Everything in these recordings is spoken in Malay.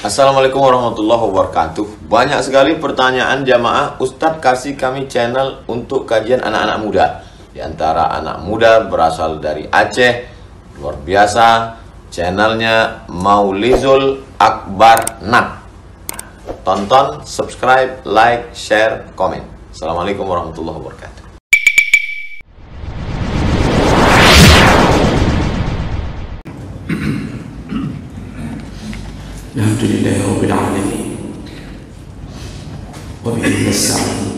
Assalamualaikum warahmatullahi wabarakatuh. Banyak sekali pertanyaan jamaah, Ustadz kasih kami channel untuk kajian anak-anak muda. Di antara anak muda berasal dari Aceh, luar biasa, channelnya Maulizul Akbar Nak. Tonton, subscribe, like, share, komen. Assalamualaikum warahmatullahi wabarakatuh. Alhamdulillahirabbil alamin. Wa bihi nasta'in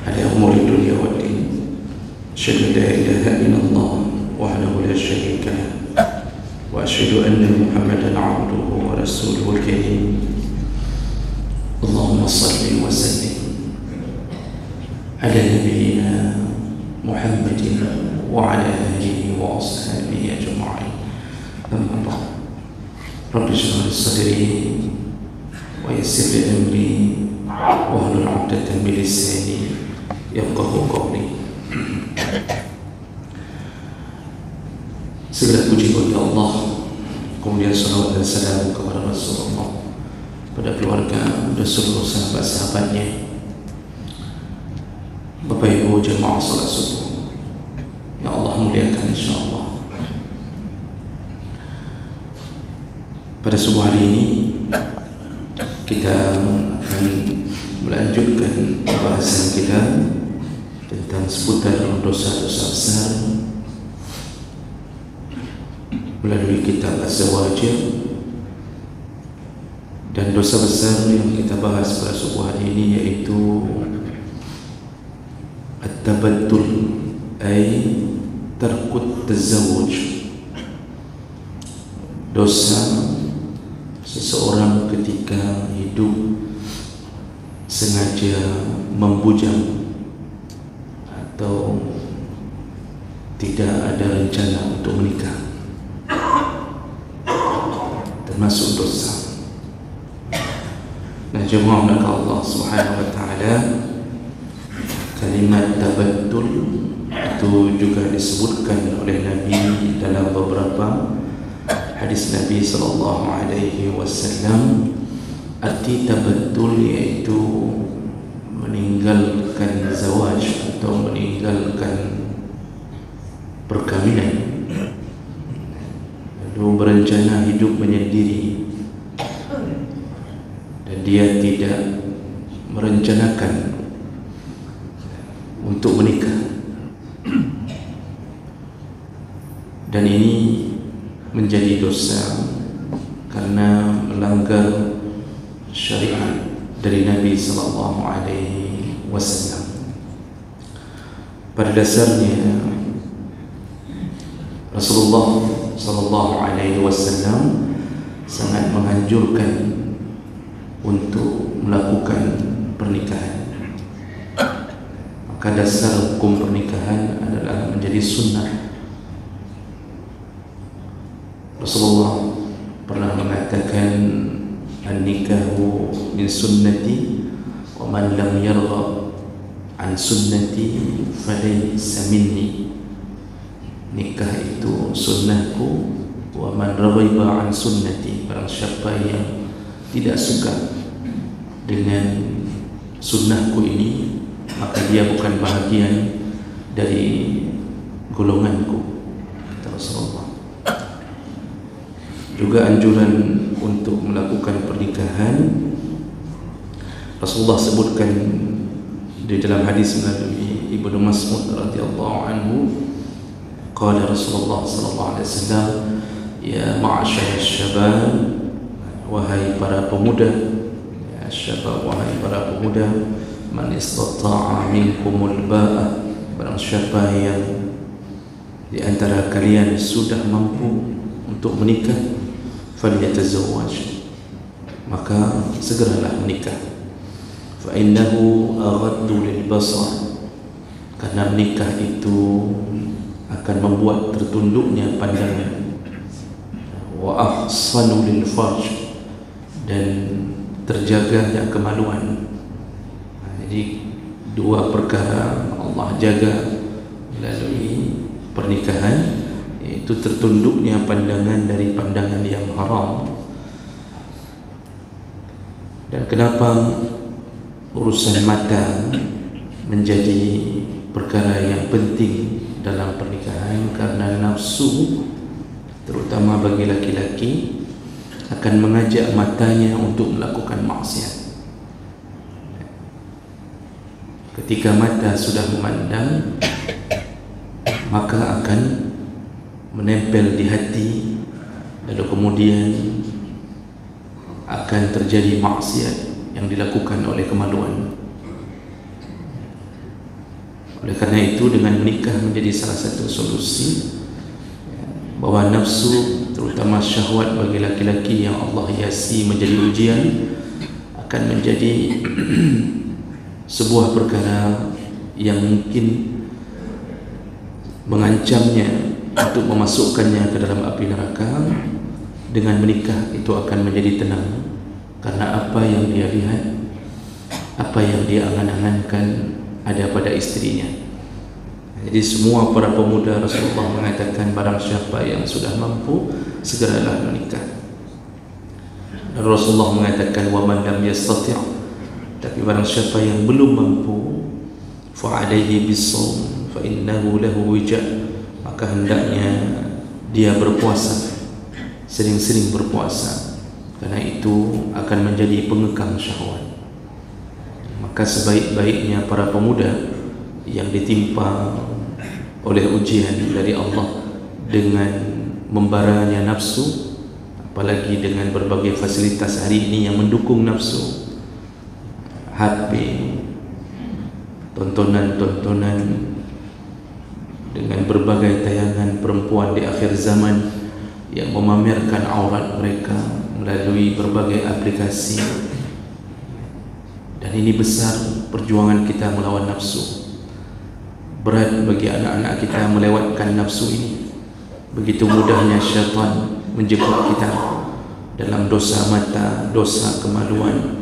ala umuri dunya wad din. Asyhadu an la ilaha illallah wahdahu la syarika lah. Wa asyhadu anna Muhammadan 'abduhu wa rasuluhul karim. Allahumma shalli wa sallim ala nabiyyina Muhammadin wa ala alihi wa ashabihi ajma'in. Amma ba'd. Rabbi shrah li sadri wa yassir li amri wahlul 'uqdatam min lisani yafqahu qawli. Segala puji bagi Allah, kemudian salawat dan salam kepada Rasulullah, pada keluarga dan seluruh sahabat-sahabatnya. Bapak Ibu jemaah salat subuh yang Allah muliakan insyaallah. Pada subuh hari ini kita akan melanjutkan pembahasan kita tentang seputar dosa-dosa besar melalui kitab Az-Zawaj. Dan dosa besar yang kita bahas pada subuh hari ini yaitu At-Tabattul, ay tarkut tazawuj. Dosa seseorang ketika hidup sengaja membujang atau tidak ada rencana untuk menikah, termasuk dosa. Nah, jemaah maka Allah Subhanahu wa taala, kalimat tabattul itu juga disebutkan oleh Nabi dalam beberapa hadis Nabi sallallahu alaihi wasallam. Arti tabattul yaitu meninggalkan zawaj atau meninggalkan perkawinan, lalu berencana hidup menyendiri, dan dia tidak merencanakan untuk menikah. Dan ini menjadi dosa karena melanggar syariat dari Nabi sallallahu alaihi wasallam. Pada dasarnya Rasulullah sallallahu alaihi wasallam sangat menganjurkan untuk melakukan pernikahan. Maka dasar hukum pernikahan adalah menjadi sunnah. Rasulullah pernah mengatakan, an-nikahu min sunnati wa man lam yarghab an sunnati falaysa minni. Nikah itu sunnahku, wa man raghiba an sunnati, barang siapa yang tidak suka dengan sunnahku ini, maka dia bukan bahagian dari golonganku, kata Rasulullah. Juga anjuran untuk melakukan pernikahan Rasulullah sebutkan di dalam hadis melalui Ibnu Mas'ud radhiyallahu anhu. Qala Rasulullah sallallahu alaihi wasallam, ya ma'asyar syabab, wahai para pemuda, ya syabab, wahai para pemuda, man istata'a minkumul ba'ah, barang siapa yang di antara kalian sudah mampu untuk menikah, falyatazawwaj, maka segeralah menikah. Fa innahu aghaddu lil basar, karena menikah itu akan membuat tertunduknya pandangan. Wa ahsanu lil farj, dan terjaganya kemaluan. Jadi dua perkara Allah jaga melalui pernikahan, yaitu tertunduknya pandangan dari pandangan yang haram Dan kenapa urusan mata menjadi perkara yang penting dalam pernikahan? Karena nafsu, terutama bagi laki-laki, akan mengajak matanya untuk melakukan maksiat. Ketika mata sudah memandang, maka akan menempel di hati, lalu kemudian akan terjadi maksiat yang dilakukan oleh kemaluan. Oleh karena itu, dengan menikah menjadi salah satu solusi bahwa nafsu, terutama syahwat bagi laki-laki yang Allah hiasi menjadi ujian, akan menjadi sebuah perkara yang mungkin mengancamnya untuk memasukkannya ke dalam api neraka. Dengan menikah itu akan menjadi tenang, karena apa yang dia lihat, apa yang dia angan-angankan ada pada istrinya. Jadi semua para pemuda, Rasulullah mengatakan barang siapa yang sudah mampu, segeralah menikah. Dan Rasulullah mengatakan wa man lam yastati', tapi barang siapa yang belum mampu, fa alaihi bis-shaum fa innahu lahu wija', maka hendaknya dia berpuasa, sering-sering berpuasa, karena itu akan menjadi pengekang syahwat. Maka sebaik-baiknya para pemuda yang ditimpa oleh ujian dari Allah dengan membaranya nafsu, apalagi dengan berbagai fasilitas hari ini yang mendukung nafsu, HP, tontonan-tontonan dengan berbagai tayangan perempuan di akhir zaman yang memamerkan aurat mereka melalui berbagai aplikasi. Dan ini besar perjuangan kita melawan nafsu. Berat bagi anak-anak kita melewatkan nafsu ini. Begitu mudahnya syaitan menjebak kita dalam dosa mata, dosa kemaluan.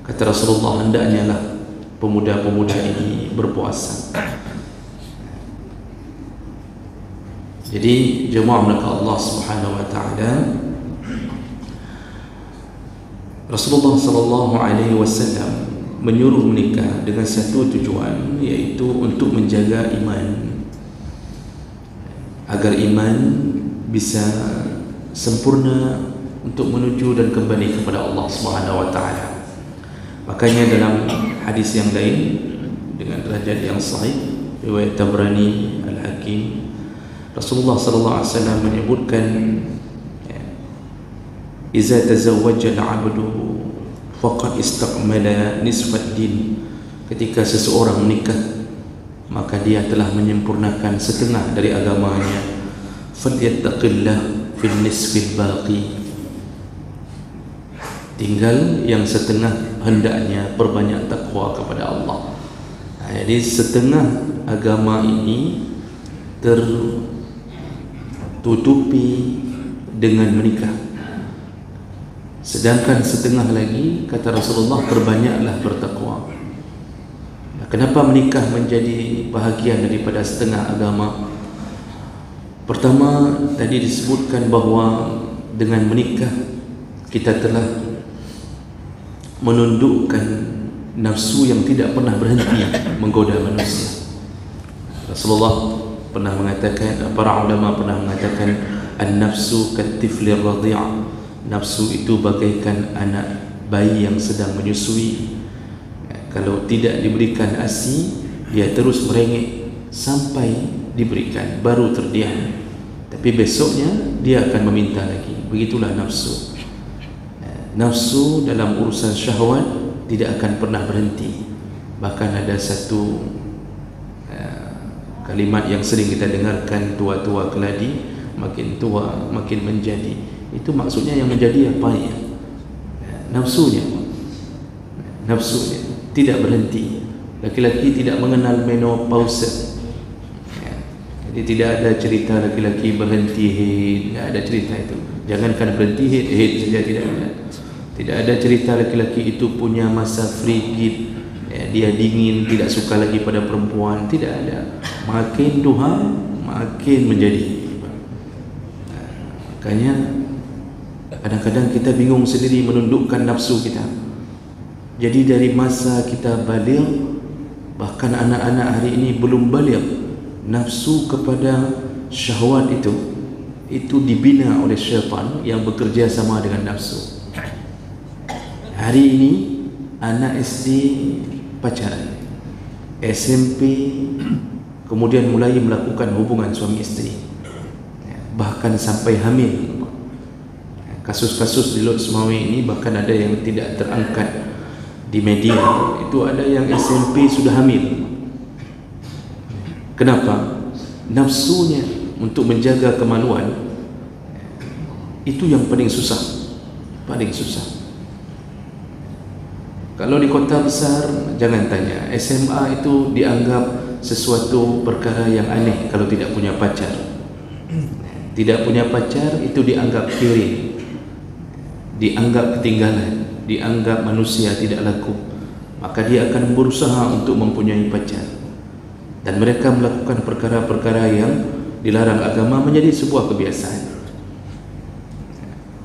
Kata Rasulullah, hendaknya lah pemuda-pemuda ini berpuasa. Jadi jemaah maka Allah Subhanahu wa taala, Rasulullah sallallahu alaihi wasallam menyuruh menikah dengan satu tujuan, yaitu untuk menjaga iman, agar iman bisa sempurna untuk menuju dan kembali kepada Allah Subhanahu wa taala. Makanya dalam hadis yang lain dengan derajat yang sahih riwayat Tabrani Al-Hakim, Rasulullah sallallahu alaihi wasallam menyebutkan, "Iza tazawwaja al-'abdu faqad istakmala nisfad din." Ketika seseorang menikah, maka dia telah menyempurnakan setengah dari agamanya. "Falyattaqillah fil nisfil baqi." Tinggal yang setengah, hendaknya berbanyak takwa kepada Allah. Jadi setengah agama ini tertutupi dengan menikah, sedangkan setengah lagi, kata Rasulullah, berbanyaklah bertakwa. Kenapa menikah menjadi bahagian daripada setengah agama? Pertama, tadi disebutkan bahawa dengan menikah kita telah menundukkan nafsu yang tidak pernah berhenti menggoda manusia. Rasulullah pernah mengatakan, para ulama pernah mengatakan, an-nafsu katiflir radhi'. Nafsu itu bagaikan anak bayi yang sedang menyusui. Kalau tidak diberikan ASI, dia terus merengek sampai diberikan, baru terdiam. Tapi besoknya dia akan meminta lagi. Begitulah nafsu. Nafsu dalam urusan syahwat tidak akan pernah berhenti. Bahkan ada satu kalimat yang sering kita dengarkan, tua-tua keladi, makin tua makin menjadi. Itu maksudnya yang menjadi apa ya? Nafsunya. Nafsunya tidak berhenti. Laki-laki tidak mengenal menopause. Jadi tidak ada cerita laki-laki berhenti haid, tidak ada cerita itu. Jangankan berhenti haid saja tidak ada. Tidak ada cerita laki-laki itu punya masa frigid, dia dingin, tidak suka lagi pada perempuan. Tidak ada. Makin duha, makin menjadi. Makanya Kadang-kadang kita bingung sendiri menundukkan nafsu kita. Jadi dari masa kita baligh, bahkan anak-anak hari ini belum baligh, nafsu kepada syahwat itu dibina oleh syaitan yang bekerja sama dengan nafsu. Hari ini anak SD pacaran, SMP kemudian mulai melakukan hubungan suami isteri, bahkan sampai hamil. Kasus-kasus di Lot Semawi ini bahkan ada yang tidak terangkat di media. Itu ada yang SMP sudah hamil. Kenapa? Nafsunya untuk menjaga kemaluan itu yang paling susah. Paling susah. Kalau di kota besar jangan tanya, SMA itu dianggap sesuatu perkara yang aneh kalau tidak punya pacar. Tidak punya pacar itu dianggap kiri, dianggap ketinggalan, dianggap manusia tidak laku. Maka dia akan berusaha untuk mempunyai pacar, dan mereka melakukan perkara-perkara yang dilarang agama menjadi sebuah kebiasaan.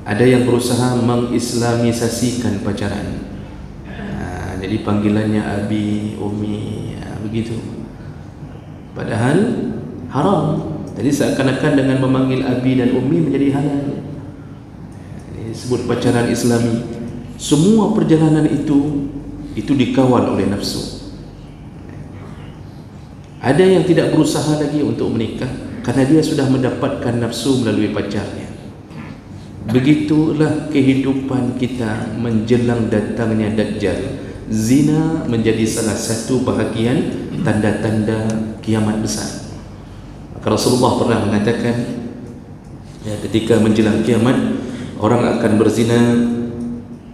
Ada yang berusaha mengislamisasikan pacaran, jadi panggilannya abi, umi, begitu. Padahal haram. Jadi seakan-akan dengan memanggil abi dan umi menjadi halal. Disebut pacaran Islami. Semua perjalanan itu dikawal oleh nafsu. Ada yang tidak berusaha lagi untuk menikah karena dia sudah mendapatkan nafsu melalui pacarnya. Begitulah kehidupan kita menjelang datangnya Dajjal. Zina menjadi salah satu bahagian tanda-tanda kiamat besar. Maka Rasulullah pernah mengatakan, ketika menjelang kiamat orang akan berzina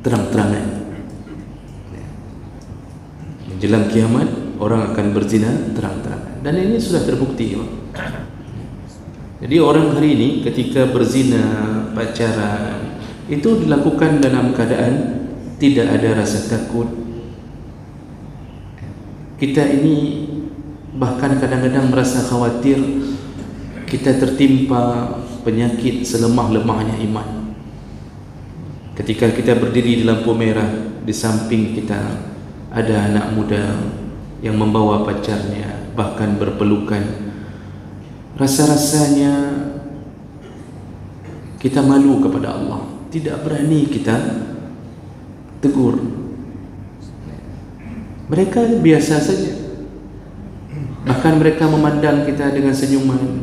terang-terangan. Menjelang kiamat orang akan berzina terang-terangan, dan ini sudah terbukti. Jadi orang hari ini ketika berzina, pacaran, itu dilakukan dalam keadaan tidak ada rasa takut. Kita ini bahkan kadang-kadang merasa khawatir kita tertimpa penyakit selemah-lemahnya iman. Ketika kita berdiri di lampu merah, di samping kita ada anak muda yang membawa pacarnya, bahkan berpelukan. Rasa-rasanya kita malu kepada Allah, tidak berani kita tegur. Mereka biasa saja, bahkan mereka memandang kita dengan senyuman,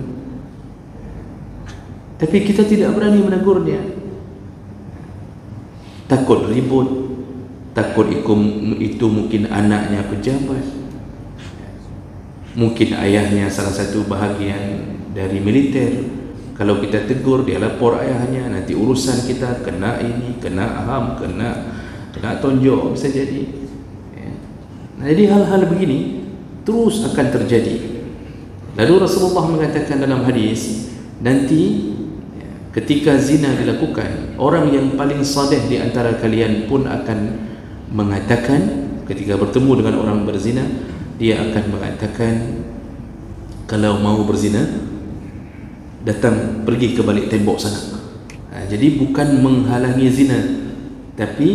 tapi kita tidak berani menegurnya. Takut ribut, takut itu mungkin anaknya pejabat, mungkin ayahnya salah satu bahagian dari militer. Kalau kita tegur, dia lapor ayahnya, nanti urusan kita kena ini, kena HAM, kena tonjok, bisa jadi. Nah, jadi hal-hal begini terus akan terjadi. Lalu Rasulullah mengatakan dalam hadis, nanti ketika zina dilakukan, orang yang paling saleh di antara kalian pun akan mengatakan, ketika bertemu dengan orang berzina, dia akan mengatakan, kalau mau berzina, datang pergi ke balik tembok sana. Jadi bukan menghalangi zina, tapi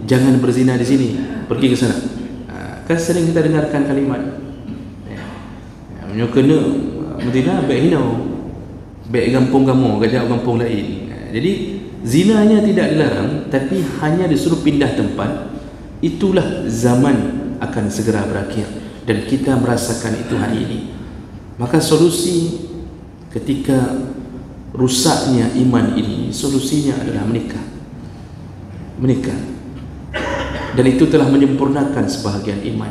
jangan berzina di sini, pergi ke sana. Kan sering kita dengarkan kalimat, kena Medina baik hinau, baik kampung kamu, gajak kampung lain. Jadi zinanya tidak dilarang, tapi hanya disuruh pindah tempat. Itulah zaman akan segera berakhir, dan kita merasakan itu hari ini. Maka solusi ketika rusaknya iman ini, solusinya adalah menikah. Dan itu telah menyempurnakan sebahagian iman.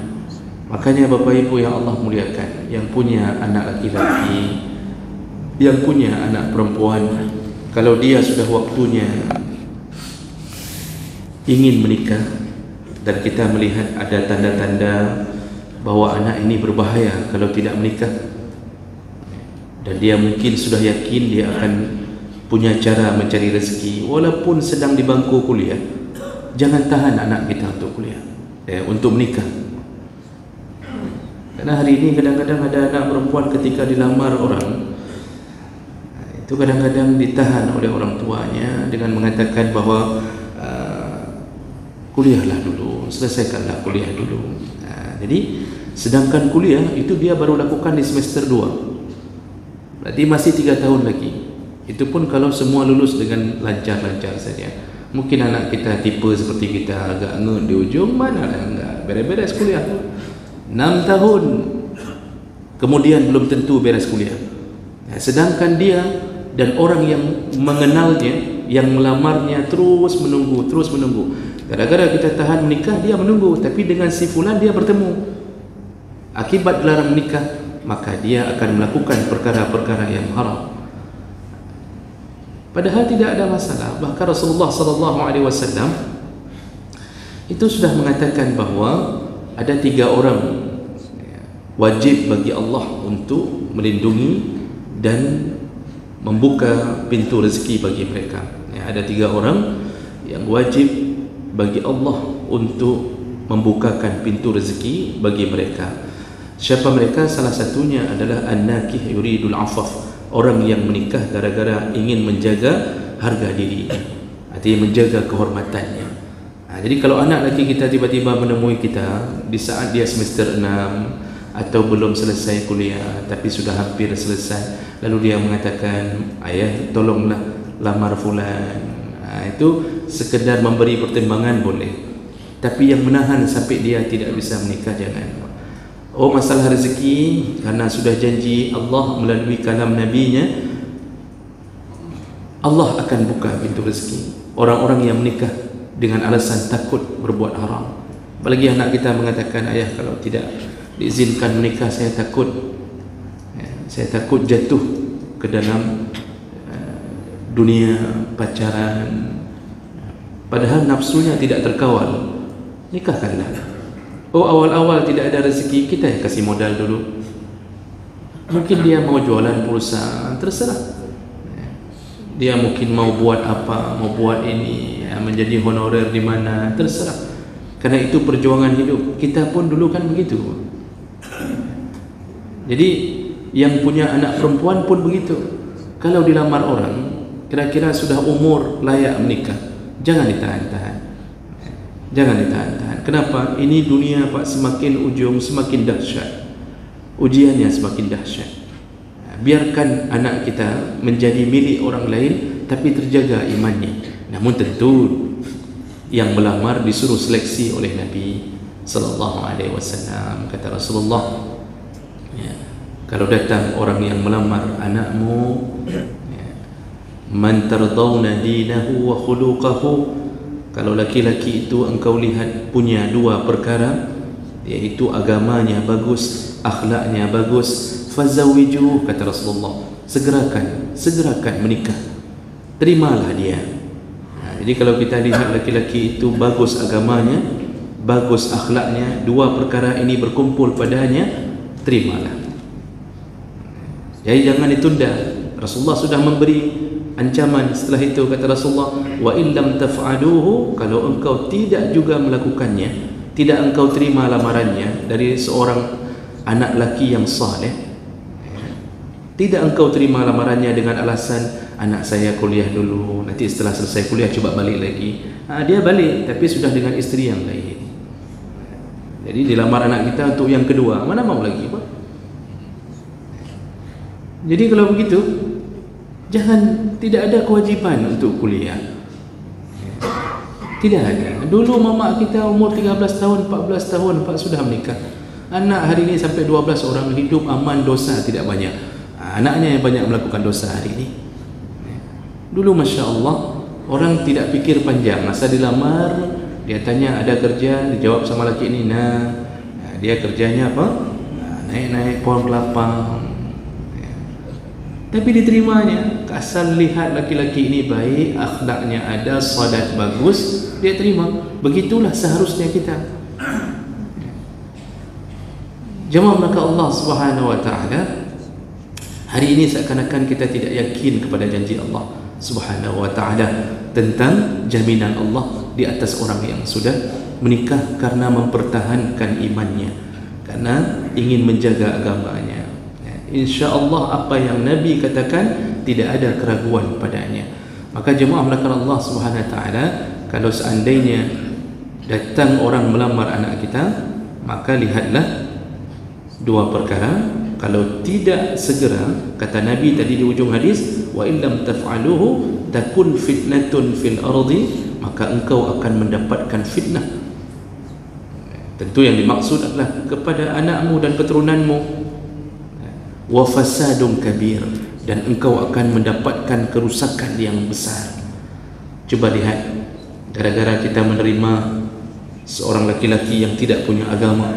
Makanya Bapak Ibu yang Allah muliakan, yang punya anak laki-laki, yang punya anak perempuan, kalau dia sudah waktunya ingin menikah, dan kita melihat ada tanda-tanda bahwa anak ini berbahaya kalau tidak menikah, dan dia mungkin sudah yakin dia akan punya cara mencari rezeki walaupun sedang di bangku kuliah, jangan tahan anak kita untuk kuliah, untuk menikah. Karena hari ini kadang-kadang ada anak perempuan ketika dilamar orang, itu itu kadang-kadang ditahan oleh orang tuanya dengan mengatakan bahawa kuliahlah dulu, selesaikanlah kuliah dulu. Jadi sedangkan kuliah itu dia baru lakukan di semester 2, berarti masih 3 tahun lagi. Itu pun kalau semua lulus dengan lancar-lancar saja. Mungkin anak kita tipe seperti kita, agak ngut di ujung, mana enggak beres-beres kuliah 6 tahun kemudian belum tentu beres kuliah. Sedangkan dia dan orang yang mengenalnya, yang melamarnya terus menunggu. Gara-gara kita tahan menikah, dia menunggu, tapi dengan si fulan dia bertemu. Akibat dilarang menikah, maka dia akan melakukan perkara-perkara yang haram. Padahal tidak ada masalah. Bahkan Rasulullah SAW itu sudah mengatakan bahawa ada 3 orang wajib bagi Allah untuk melindungi dan membuka pintu rezeki bagi mereka. Ada 3 orang yang wajib bagi Allah untuk membukakan pintu rezeki bagi mereka. Siapa mereka? Salah satunya adalah an-nakih yuridul afaf, orang yang menikah gara-gara ingin menjaga harga diri, artinya menjaga kehormatannya. Jadi kalau anak lelaki kita tiba-tiba menemui kita di saat dia semester 6 atau belum selesai kuliah tapi sudah hampir selesai, lalu dia mengatakan, ayah tolonglah lamar fulan, itu sekedar memberi pertimbangan boleh, tapi yang menahan sampai dia tidak bisa menikah jangan. Oh, masalah rezeki, karena sudah janji Allah melalui kalam nabinya, Allah akan buka pintu rezeki orang-orang yang menikah dengan alasan takut berbuat haram. Apalagi anak kita mengatakan, ayah kalau tidak diizinkan menikah saya takut jatuh ke dalam dunia pacaran. Padahal nafsunya tidak terkawal, nikahkanlah. Oh, awal-awal tidak ada rezeki, kita yang kasih modal dulu. Mungkin dia mau jualan pulsa, terserah. Dia mungkin mau buat apa, mau buat ini, menjadi honorer di mana, terserah. Karena itu perjuangan hidup. Kita pun dulu kan begitu. Jadi yang punya anak perempuan pun begitu. Kalau dilamar orang, kira-kira sudah umur layak menikah, jangan ditahan-tahan. Jangan ditahan-tahan. Kenapa? Ini dunia Pak, semakin ujung semakin dahsyat. Ujiannya semakin dahsyat. Biarkan anak kita menjadi milik orang lain tapi terjaga imannya. Namun tentu yang melamar disuruh seleksi oleh Nabi sallallahu alaihi wasallam. Kata Rasulullah, kalau datang orang yang melamar anakmu, man tardawna dinahu wa khuluquhu, kalau laki-laki itu engkau lihat punya 2 perkara, yaitu agamanya bagus, akhlaknya bagus, fazawijuh, kata Rasulullah, segerakan menikah, terimalah dia. Jadi kalau kita lihat laki-laki itu bagus agamanya, bagus akhlaknya, 2 perkara ini berkumpul padanya, terimalah. Jadi jangan ditunda. Rasulullah sudah memberi ancaman setelah itu, kata Rasulullah, wa illam taf'aluhu, kalau engkau tidak juga melakukannya, tidak engkau terima lamarannya dari seorang anak laki yang saleh, tidak engkau terima lamarannya dengan alasan anak saya kuliah dulu, nanti setelah selesai kuliah coba balik lagi. Dia balik tapi sudah dengan istri yang lain. Jadi dilamar anak kita untuk yang kedua, mana mau lagi Pak? Jadi kalau begitu, tidak ada kewajipan untuk kuliah. Tidak ada. Dulu mama kita umur 13 tahun, 14 tahun Pak sudah menikah. Anak hari ini sampai 12 orang, hidup aman, dosa tidak banyak. Anaknya yang banyak melakukan dosa hari ini. Dulu Masya Allah, orang tidak fikir panjang. Masa dilamar, dia tanya ada kerja, dijawab sama laki ini, dia kerjanya apa? Naik-naik pohon kelapa. Tapi diterimanya, asal lihat laki-laki ini baik, akhlaknya ada, salat bagus, dia terima. Begitulah seharusnya kita. Jemaah maka Allah Subhanahu wa taala, hari ini seakan-akan kita tidak yakin kepada janji Allah Subhanahu wa taala tentang jaminan Allah di atas orang yang sudah menikah karena mempertahankan imannya, karena ingin menjaga agamanya. InsyaAllah apa yang Nabi katakan tidak ada keraguan padanya. Maka jemaah melakukan Allah Subhanahu Wa Taala, kalau seandainya datang orang melamar anak kita, maka lihatlah dua perkara. Kalau tidak segera, kata Nabi tadi di ujung hadis, wa illam taf'aluhu takun fitnatun fil ardi, maka engkau akan mendapatkan fitnah. Tentu yang dimaksud adalah kepada anakmu dan keturunanmu. Wa fasadun kabir, dan engkau akan mendapatkan kerusakan yang besar. Coba lihat, gara-gara kita menerima seorang laki-laki yang tidak punya agama,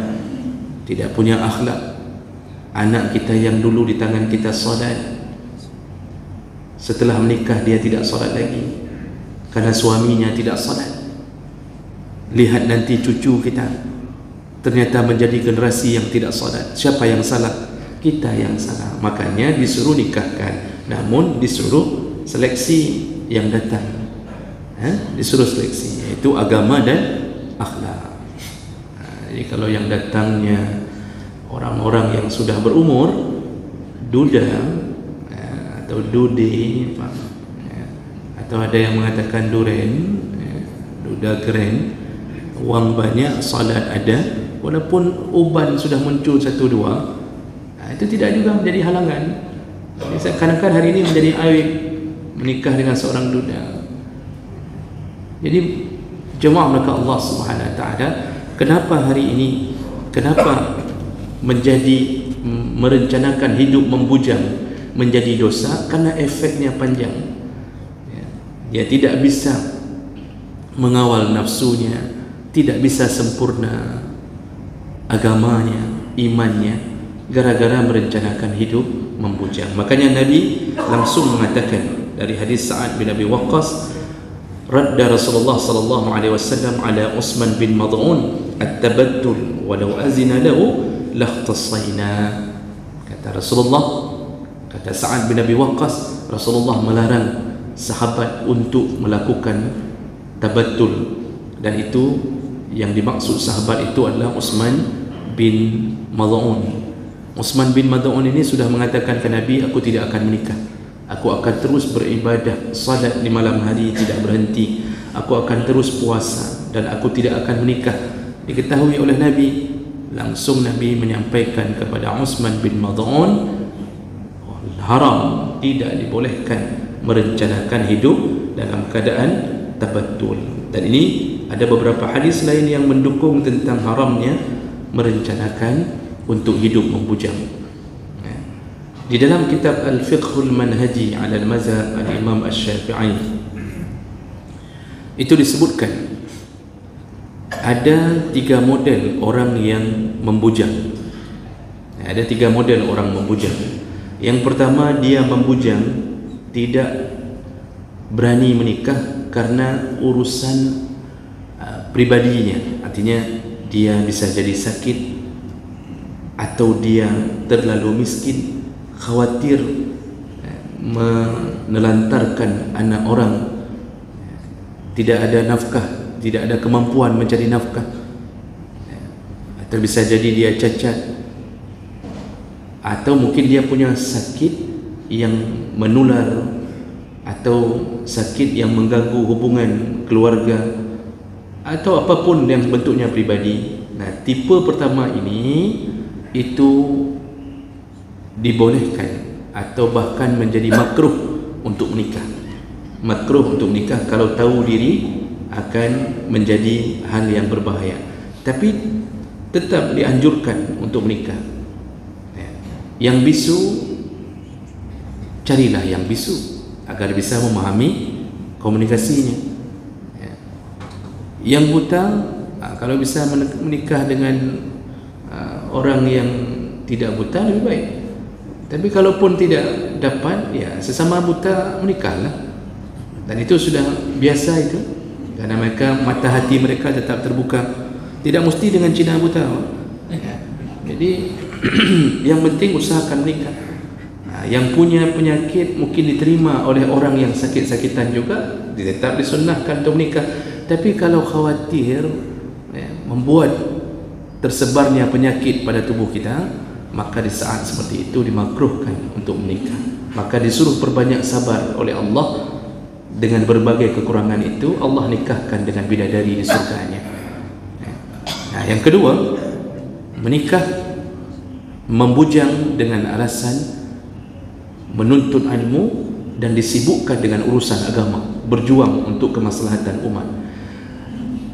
tidak punya akhlak, anak kita yang dulu di tangan kita solat, setelah menikah dia tidak solat lagi karena suaminya tidak solat. Lihat nanti cucu kita ternyata menjadi generasi yang tidak solat. Siapa yang salah? Kita yang salah. Makanya disuruh nikahkan, namun disuruh seleksi yang datang. Disuruh seleksi, yaitu agama dan akhlak. Jadi kalau yang datangnya orang-orang yang sudah berumur, duda atau dude, atau ada yang mengatakan duren, duda keren, uang banyak, salat ada, walaupun uban sudah muncul satu dua, itu tidak juga menjadi halangan. Kadang-kadang hari ini menjadi aib menikah dengan seorang duda. Jadi jemaah maka Allah Subhanahu Wa Taala, kenapa hari ini, kenapa menjadi merencanakan hidup membujang menjadi dosa? Karena efeknya panjang. Dia tidak bisa mengawal nafsunya, tidak bisa sempurna agamanya, imannya, gara-gara merencanakan hidup membujang. Makanya Nabi langsung mengatakan dari hadis Sa'ad bin Abi Waqqas, radda Rasulullah sallallahu alaihi wasallam ala Utsman bin Mad'un at-tabattul walau azina lahu lakhtasayna. Kata Rasulullah, kata Sa'ad bin Abi Waqqas, Rasulullah melarang sahabat untuk melakukan tabattul, dan itu yang dimaksud sahabat itu adalah Utsman bin Mad'un. Utsman bin Mad'un ini sudah mengatakan ke Nabi, aku tidak akan menikah, aku akan terus beribadah, salat di malam hari tidak berhenti, aku akan terus puasa, dan aku tidak akan menikah. Diketahui oleh Nabi, langsung Nabi menyampaikan kepada Utsman bin Mad'un, haram, tidak dibolehkan merencanakan hidup dalam keadaan tabattul. Dan ini ada beberapa hadis lain yang mendukung tentang haramnya merencanakan untuk hidup membujang. Di dalam kitab Al-Fiqhul Manhaji ala al-Mazhab al-Imam Asy-Syafi'i itu disebutkan ada 3 model orang yang membujang. Ada 3 model orang membujang. Yang pertama, dia membujang tidak berani menikah karena urusan pribadinya. Artinya dia bisa jadi sakit, atau dia terlalu miskin, khawatir menelantarkan anak orang, tidak ada nafkah, tidak ada kemampuan mencari nafkah, atau bisa jadi dia cacat, atau mungkin dia punya sakit yang menular, atau sakit yang mengganggu hubungan keluarga, atau apapun yang bentuknya pribadi. Nah, tipe pertama ini itu dibolehkan atau bahkan menjadi makruh untuk menikah. Makruh untuk menikah kalau tahu diri akan menjadi hal yang berbahaya, tapi tetap dianjurkan untuk menikah. Yang bisu, carilah yang bisu agar bisa memahami komunikasinya. Yang buta, kalau bisa menikah dengan orang yang tidak buta lebih baik. Tapi kalaupun tidak dapat, ya sesama buta menikahlah. Dan itu sudah biasa itu, karena mereka, mata hati mereka tetap terbuka. Tidak mesti dengan Cina buta. Jadi yang penting usahakan menikah. Yang punya penyakit mungkin diterima oleh orang yang sakit-sakitan juga, tetap disunnahkan untuk menikah. Tapi kalau khawatir membuat tersebarnya penyakit pada tubuh kita, maka di saat seperti itu dimakruhkan untuk menikah. maka disuruh perbanyak sabar oleh Allah. Dengan berbagai kekurangan itu Allah nikahkan dengan bidadari di surganya. Nah, yang kedua, menikah membujang dengan alasan menuntut ilmu dan disibukkan dengan urusan agama, berjuang untuk kemaslahatan umat.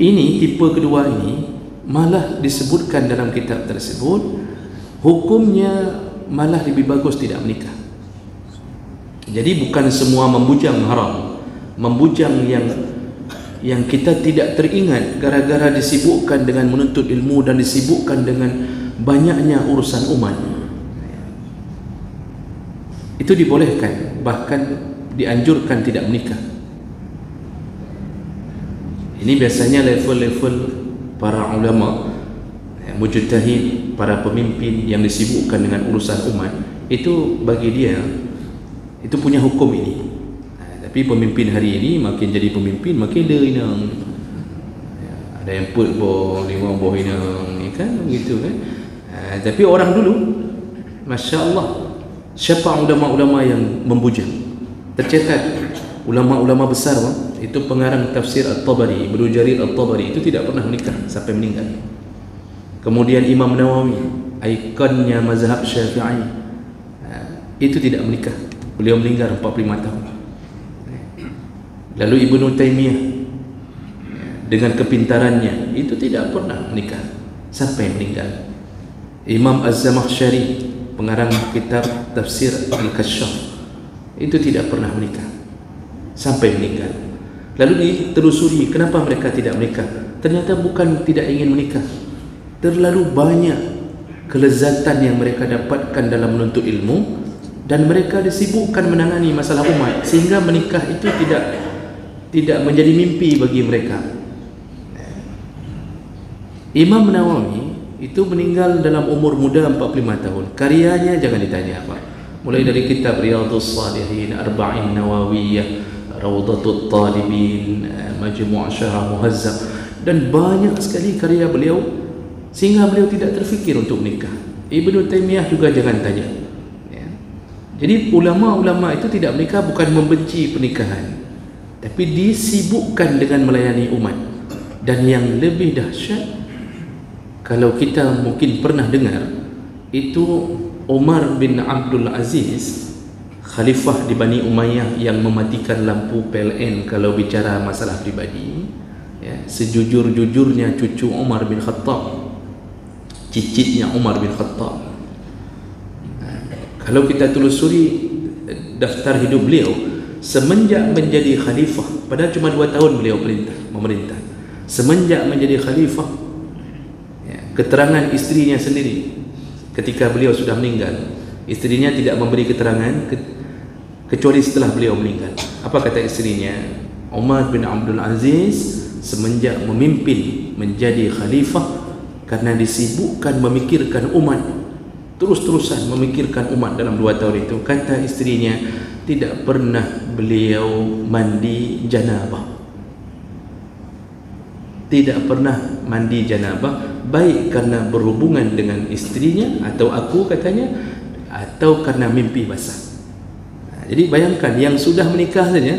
Ini tipe kedua ini malah disebutkan dalam kitab tersebut, hukumnya malah lebih bagus tidak menikah. Jadi bukan semua membujang haram. Membujang yang kita tidak teringat gara-gara disibukkan dengan menuntut ilmu dan disibukkan dengan banyaknya urusan umat, itu dibolehkan, bahkan dianjurkan tidak menikah. Ini biasanya level-level para ulama, mujtahid, para pemimpin yang disibukkan dengan urusan umat, itu bagi dia itu punya hukum ini. Tapi pemimpin hari ini makin jadi pemimpin makin dia inang. Ada yang put boh, 5 boh inang, kan begitu kan. Tapi orang dulu, masya-Allah, siapa ulama-ulama yang membujang? Tercatat ulama-ulama besar itu pengarang tafsir At-Tabari, Ibnu Jarir At-Tabari itu tidak pernah menikah sampai meninggal. Kemudian Imam Nawawi, ikonnya mazhab Syafi'i, itu tidak menikah. Beliau meninggal 45 tahun. Lalu Ibnu Taimiyah dengan kepintarannya itu tidak pernah menikah sampai meninggal. Imam Az-Zamakhsyari, pengarang kitab tafsir Al-Kasyaf, itu tidak pernah menikah sampai meninggal. Lalu ditelusuri kenapa mereka tidak menikah. Ternyata bukan tidak ingin menikah, terlalu banyak kelezatan yang mereka dapatkan dalam menuntut ilmu dan mereka disibukkan menangani masalah umat, sehingga menikah itu tidak menjadi mimpi bagi mereka. Imam Nawawi itu meninggal dalam umur muda 45 tahun. Karyanya jangan ditanya apa. Mulai dari kitab Riyadhus Shalihin, Arba'in Nawawiyah, Rawdatut Talibin, Majmu' Syarah Muhazzab, dan banyak sekali karya beliau sehingga beliau tidak terfikir untuk menikah. Ibnu Taimiyah juga jangan tanya. Jadi ulama-ulama itu tidak menikah bukan membenci pernikahan, tapi disibukkan dengan melayani umat. Dan yang lebih dahsyat, kalau kita mungkin pernah dengar, itu Umar bin Abdul Aziz, khalifah di Bani Umayyah yang mematikan lampu PLN kalau bicara masalah pribadi, ya, sejujur-jujurnya cucu Umar bin Khattab, cicitnya Umar bin Khattab. Kalau kita telusuri daftar hidup beliau, semenjak menjadi khalifah, padahal cuma 2 tahun beliau memerintah, semenjak menjadi khalifah, ya, keterangan istrinya sendiri ketika beliau sudah meninggal, istrinya tidak memberi keterangan kecuali setelah beliau meninggal. Apa kata istrinya? Umar bin Abdul Aziz semenjak memimpin menjadi khalifah, karena disibukkan memikirkan umat, terus-terusan memikirkan umat dalam 2 tahun itu, kata istrinya, tidak pernah beliau mandi janabah. Tidak pernah mandi janabah, baik karena berhubungan dengan istrinya atau aku katanya, atau karena mimpi basah. Jadi bayangkan, yang sudah menikah saja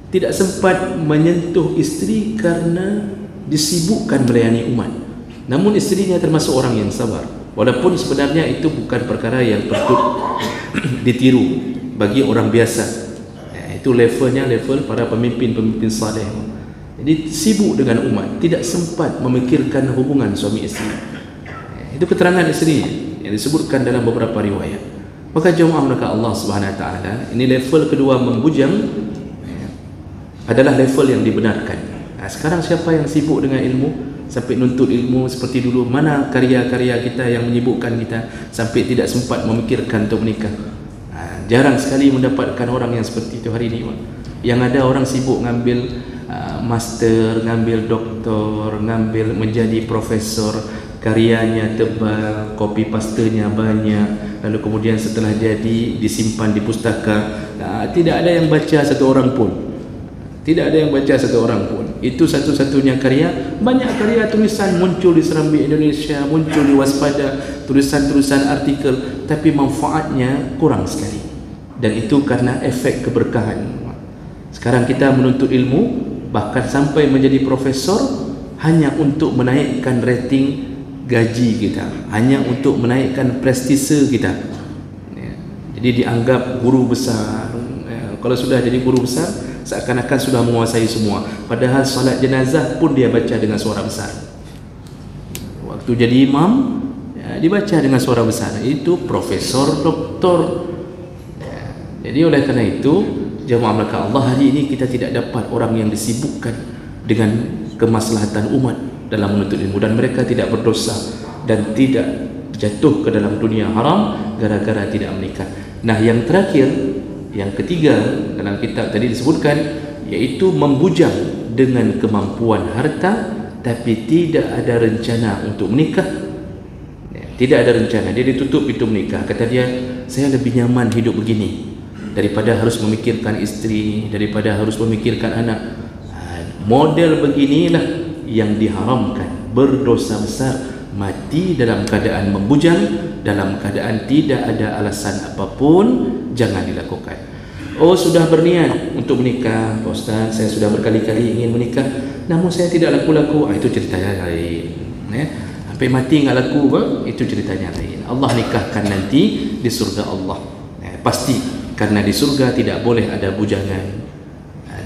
tidak sempat menyentuh istri karena disibukkan melayani umat. Namun istrinya termasuk orang yang sabar, walaupun sebenarnya itu bukan perkara yang patut ditiru bagi orang biasa. Itu levelnya level para pemimpin-pemimpin saleh. Jadi sibuk dengan umat, tidak sempat memikirkan hubungan suami istri. Itu keterangan istrinya yang disebutkan dalam beberapa riwayat. Maka jemaah mereka Allah Subhanahu wa taala, ini level kedua membujang adalah level yang dibenarkan. Sekarang siapa yang sibuk dengan ilmu sampai nuntut ilmu seperti dulu? Mana karya-karya kita yang menyibukkan kita sampai tidak sempat memikirkan untuk menikah? Jarang sekali mendapatkan orang yang seperti itu hari ini. Yang ada orang sibuk ngambil master, ngambil doktor, ngambil menjadi profesor, karyanya tebal, copy pastenya banyak, lalu kemudian setelah jadi disimpan di pustaka, tidak ada yang baca satu orang pun. Tidak ada yang baca satu orang pun. Itu satu-satunya karya. Banyak karya tulisan muncul di Serambi Indonesia, muncul di Waspada, tulisan-tulisan artikel, tapi manfaatnya kurang sekali. dan itu karena efek keberkahan. Sekarang kita menuntut ilmu, bahkan sampai menjadi profesor, hanya untuk menaikkan rating gaji kita, hanya untuk menaikkan prestise kita. Jadi dianggap guru besar. Kalau sudah jadi guru besar, seakan-akan sudah menguasai semua. Padahal solat jenazah pun dia baca dengan suara besar. Waktu jadi imam, dibaca dengan suara besar. Itu profesor, doktor. Jadi oleh kerana itu, jemaah belaka Allah, hari ini kita tidak dapat orang yang disibukkan dengan kemaslahatan umat dalam menuntut ilmu, dan mereka tidak berdosa dan tidak jatuh ke dalam dunia haram gara-gara tidak menikah. Nah, yang terakhir, yang ketiga dalam kitab tadi disebutkan, yaitu membujang dengan kemampuan harta tapi tidak ada rencana untuk menikah. Tidak ada rencana, dia ditutup pintu menikah. Kata dia, saya lebih nyaman hidup begini daripada harus memikirkan isteri, daripada harus memikirkan anak. Model beginilah yang diharamkan, berdosa besar, mati dalam keadaan membujang, dalam keadaan tidak ada alasan apapun, jangan dilakukan. Oh, sudah berniat untuk menikah, Ustaz, saya sudah berkali-kali ingin menikah, namun saya tidak laku-laku. Itu ceritanya lain. Sampai mati nggak laku, itu ceritanya lain. Allah nikahkan nanti di surga Allah. Pasti. Karena di surga tidak boleh ada bujangan.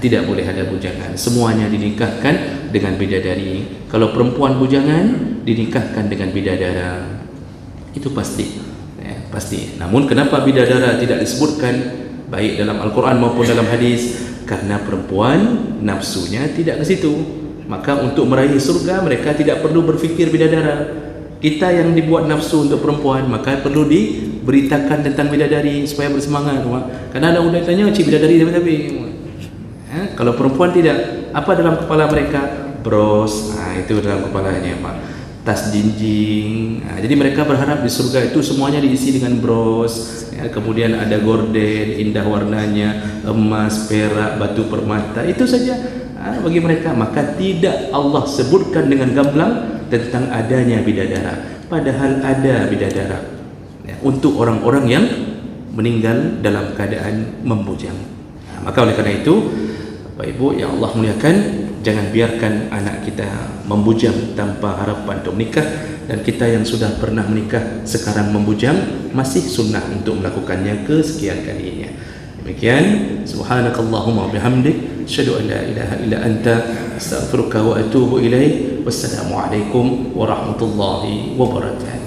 Tidak boleh ada bujangan. Semuanya dinikahkan dengan bidadari. Kalau perempuan bujangan, dinikahkan dengan bidadara. Itu pasti. Pasti. Namun kenapa bidadara tidak disebutkan baik dalam Al-Quran maupun dalam hadis? Karena perempuan nafsunya tidak ke situ. Maka untuk meraih surga mereka tidak perlu berfikir bidadara. Kita yang dibuat nafsu untuk perempuan, maka perlu diberitakan tentang bidadari supaya bersemangat. Karena ada udah tanya cik bidadari tapi kalau perempuan tidak, apa dalam kepala mereka? Bros. Itu dalam kepalanya, Pak. Tas jinjing. Jadi mereka berharap di surga itu semuanya diisi dengan bros. Kemudian ada gorden indah warnanya, emas, perak, batu permata. Itu saja bagi mereka. Maka tidak Allah sebutkan dengan gamblang tentang adanya bidadara, padahal ada bidadara untuk orang-orang yang meninggal dalam keadaan membujang. Maka oleh karena itu, Bapak Ibu yang Allah muliakan, jangan biarkan anak kita membujang tanpa harapan untuk menikah, dan kita yang sudah pernah menikah sekarang membujang, masih sunnah untuk melakukannya kesekian kalinya. Demikian, subhanakallahumma bihamdik, asyhadu an la ilaha illa anta, astaghfiruka wa atubu ilaik. Wassalamualaikum warahmatullahi wabarakatuh.